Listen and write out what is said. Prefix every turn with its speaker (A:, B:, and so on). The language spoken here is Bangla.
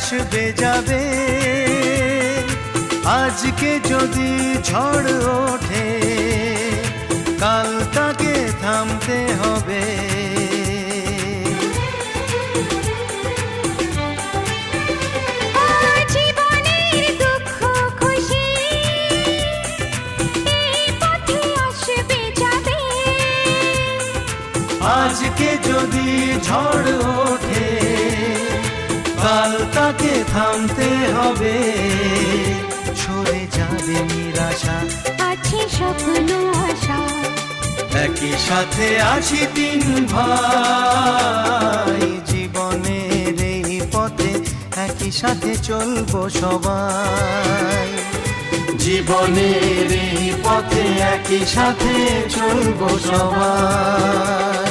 A: আসবে যাবে, আজকে যদি ঝড় ওঠে কাল তাকে থামতে হবে।
B: জীবনের দুঃখ খুশি এই পথে আসবে যাবে,
A: আজকে যদি ঝড় ওঠে কাল তাকে থামতে হবে। সরে যাবে নিরাশা,
B: আছে স্বপ্ন আশা,
A: একই সাথে আছি তিন ভাই। জীবনের এই পথে একই সাথে চলবো সবাই, জীবনের এই পথে একই সাথে চলবো সবাই।